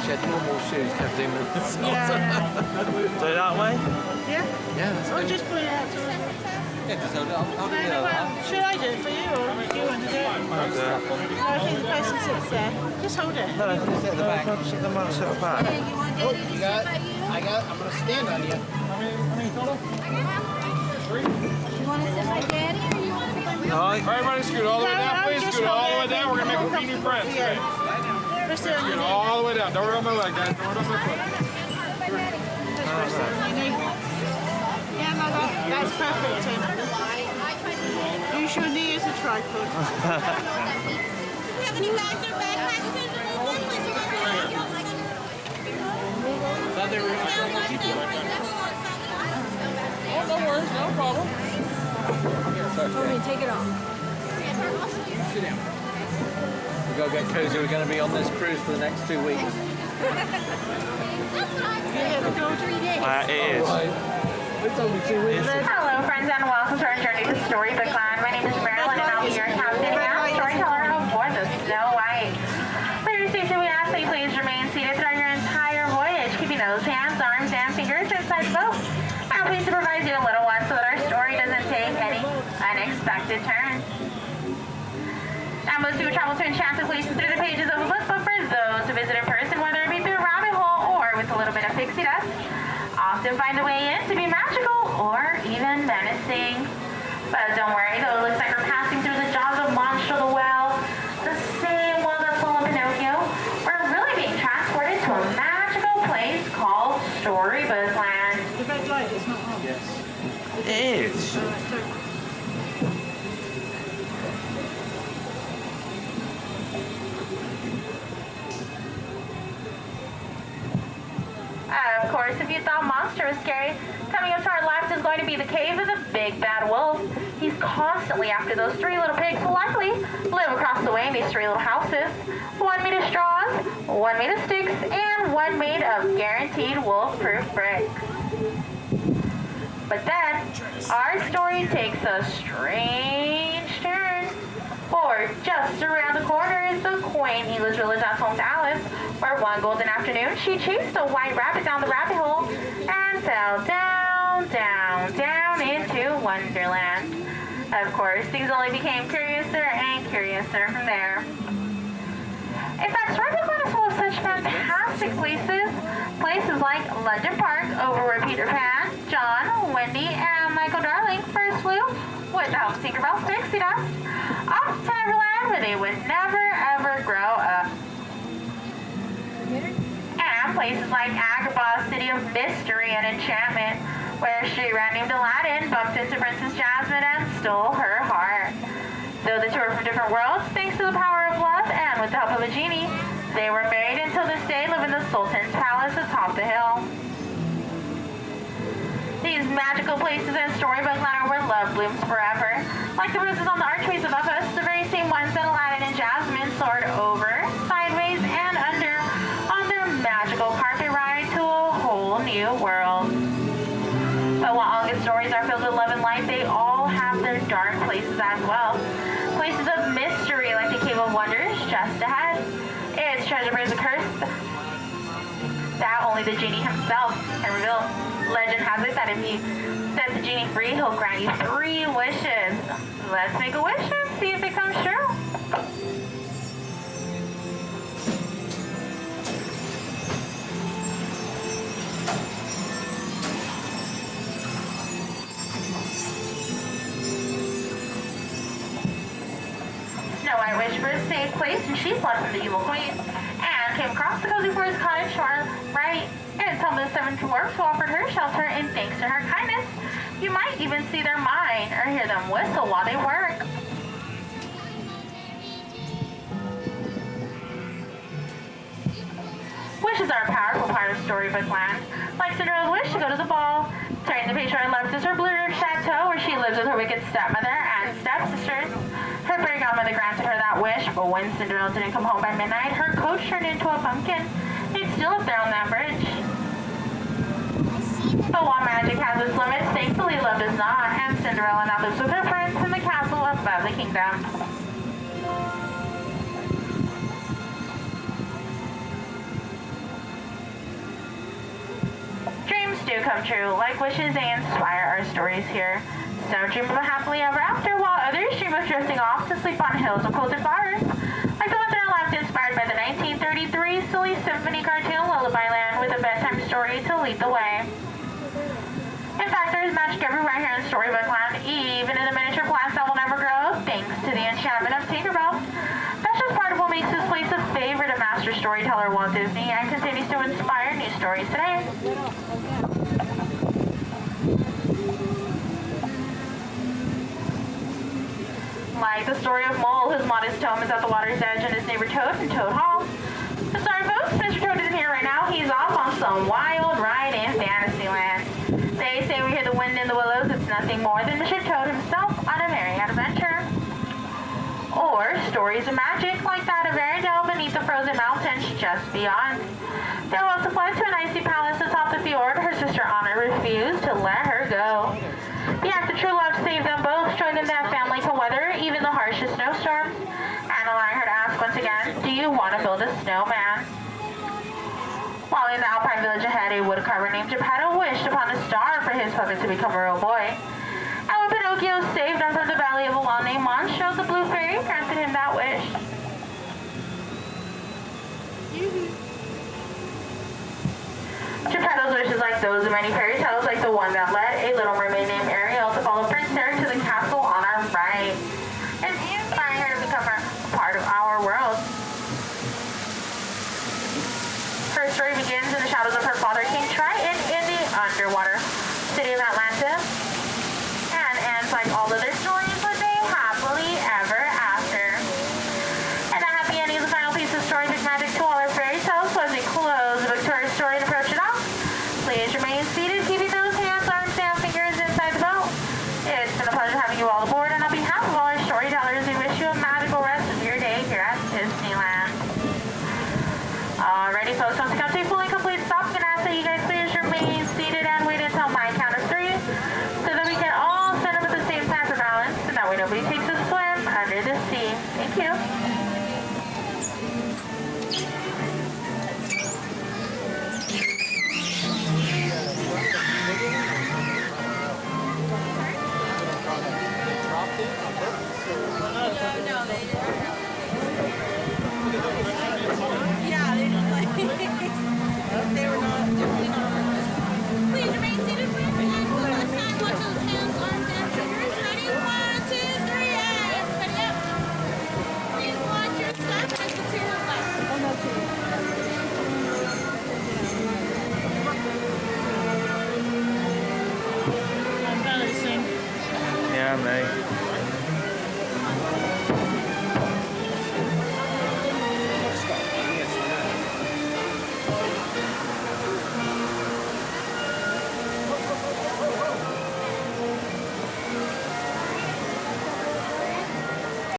she had normal shoes kept in with the socks. Yeah. Do it that way? Yeah? Yeah, that's Or good. just put it out to the... Yeah, just hold it up. Hold it No, up. well, should I do it for you or do you want to do it? I'll do it. No, I think the person sits there. Just hold it. No, just at the back. The might sit at the back. Oh, you got it? I got it. I'm going to stand on you. How many total? 3. You want to sit by Daddy or you want to sit by me? Alright. Everybody scoot all the way down, please. Scoot all the way down. We're going to make a few new friends. Okay? Just do it on your Scoot knee. all the way down. Don't roll my leg, guys. Don't roll my foot. Just rest it on your knee. Yeah, Mother. That's perfect, Tim. Use your knee as a tripod. Do you have any bags or backpacks? Oh, no worries. No problem. Take it off. Sit down. We've got to get cozy. We're going to be on this cruise for the next 2 weeks. It is. It's only 2 weeks. Hello friends and welcome to our journey to Storybook Land. My name is Marilyn and I'll be your captain and storyteller aboard the Snow White. Later station we ask that you please remain seated throughout your entire voyage, keeping those hands, arms, and fingers inside the boat. I'm pleased to provide you a little one so that our story doesn't take any unexpected turns. Now most people travel to enchanted places through the pages of a book, but for those who visit in person, whether it be through a rabbit hole or with a little bit of pixie dust, often find the way in to be magical or even menacing. But don't worry, though it looks like we're passing through the jaws of Monstro the Whale, the same world that full of Pinocchio, we're really being transported to a magical place called Storybook Land. The red light is not on. Yes. It is. Of course, if you thought Monster was scary, coming up to our left is going to be the cave of the Big Bad Wolf. He's constantly after those 3 little pigs who likely live across the way in these 3 little houses. One made of straws, one made of sticks, and one made of guaranteed wolf-proof bricks. But then, our story takes a strange turn. For just around the corner is the quaint English village that's home to Alice, where one golden afternoon she chased a white rabbit down the rabbit hole and fell down, down, down into Wonderland. Of course, things only became curiouser and curiouser from there. In fact, Storybook Land is full of such fantastic places. Places like London Park, over where Peter Pan, John, Wendy, and Michael Darling first flew with the help of Tinkerbell's pixie dust. Off to Neverland, where they would never ever grow up. And places like Agrabah, city of mystery and enchantment, where a street rat named Aladdin bumped into Princess Jasmine and stole her heart. Though the two were from different worlds, thanks to the power of love and with the help of a genie, they were married until this day, live in the Sultan's palace atop the hill. These magical places in Storybook Land are where love blooms forever. Like the roses on the archways above us, the very same ones that Aladdin and Jasmine soared over, sideways, and under on their magical carpet ride to a whole new world. But while all good stories are filled with love and light, they all have their dark places as well. Places of mystery like the Cave of Wonders just ahead. Its treasure bears a curse that only the genie himself can reveal. Legend has it that if you set the genie free, he'll grant you 3 wishes. Let's make a wish and see if it comes true. Snow White wished for a safe place, and she fled from the evil queen, and came across the cozy forest cottage shore, right in some of the 7 dwarfs who offered her shelter, and thanks to her kindness, you might even see their mind or hear them whistle while they work. Wishes are a powerful part of Storybook Land. Like Cinderella's wish to go to the ball. Turning the page to her left is her Blue Room Chateau, where she lives with her wicked stepmother and stepsisters. Her fairy godmother granted her that wish, but when Cinderella didn't come home by midnight, her coach turned into a pumpkin. It's still up there on that bridge. But while magic has its limits, thankfully love does not, and Cinderella now lives with her friends in the castle above the kingdom. do come true. Like wishes, they inspire our stories here. Some dream of a happily ever after, while others dream of drifting off to sleep on hills of quilted flowers. Like the one that I left inspired by the 1933 silly symphony cartoon Lullaby Land with a bedtime story to lead the way. In fact, there is magic everywhere here in Storybook Land, even in the miniature plants that will never grow, thanks to the enchantment of Tinkerbell. That's just part of what makes this place a favorite of master storyteller Walt Disney and continues to inspire new stories today. Like the story of Mole, whose modest home is at the water's edge, and his neighbor Toad in Toad Hall. So sorry folks, Mr. Toad isn't here right now. He's off on some wild ride in Fantasyland. They say we hear the wind in the willows. It's nothing more than Mr. Toad himself on a merry adventure. Or stories of magic like that of Arendelle beneath the frozen mountains just beyond. There was a fled to an icy palace atop the fjord. Her sister Anna refused to let her go. The act of true love saved them both, showing them that family can weather even the harshest snowstorms. Anna allowing her to ask once again, do you want to build a snowman? While in the alpine village ahead, a woodcarver named Geppetto wished upon a star for his puppet to become a real boy. And when Pinocchio saved him from the belly of a well-named monster, the blue fairy granted him that wish. Geppetto's wish is like those of many fairy tales, like the one that led a little mermaid named Ariel to follow Prince Eric to the castle on our right, and inspiring her to become a part of our world. Her story begins in the shadows of her father, King Triton, in the underwater city of Atlantis, and ends like all other stories with a happily ever after. And that happy ending is the final piece of storybook magic to all our fairy tales. So as we close the Victoria's story and approach it off, please remain seated, keeping those hands, arms, and fingers inside the boat. It's been a pleasure having you all aboard, and on behalf of all our storytellers, we wish you a magical rest of your day here at Disneyland. Alrighty folks, once you come to a fully complete stop, I'm going to ask that you guys please remain seated and wait until my count of 3, so that we can all stand up at the same time for balance, and that way nobody takes a swim under the sea. Thank you. Yeah, they just like they were not definitely not. Please remain seated for your flight. Pull the side, watch those hands, arms, and fingers. Ready? 1, 2, 3, and everybody up. Please watch your step as the 2 look like. Oh no, 2. I'm balancing. Yeah, mate.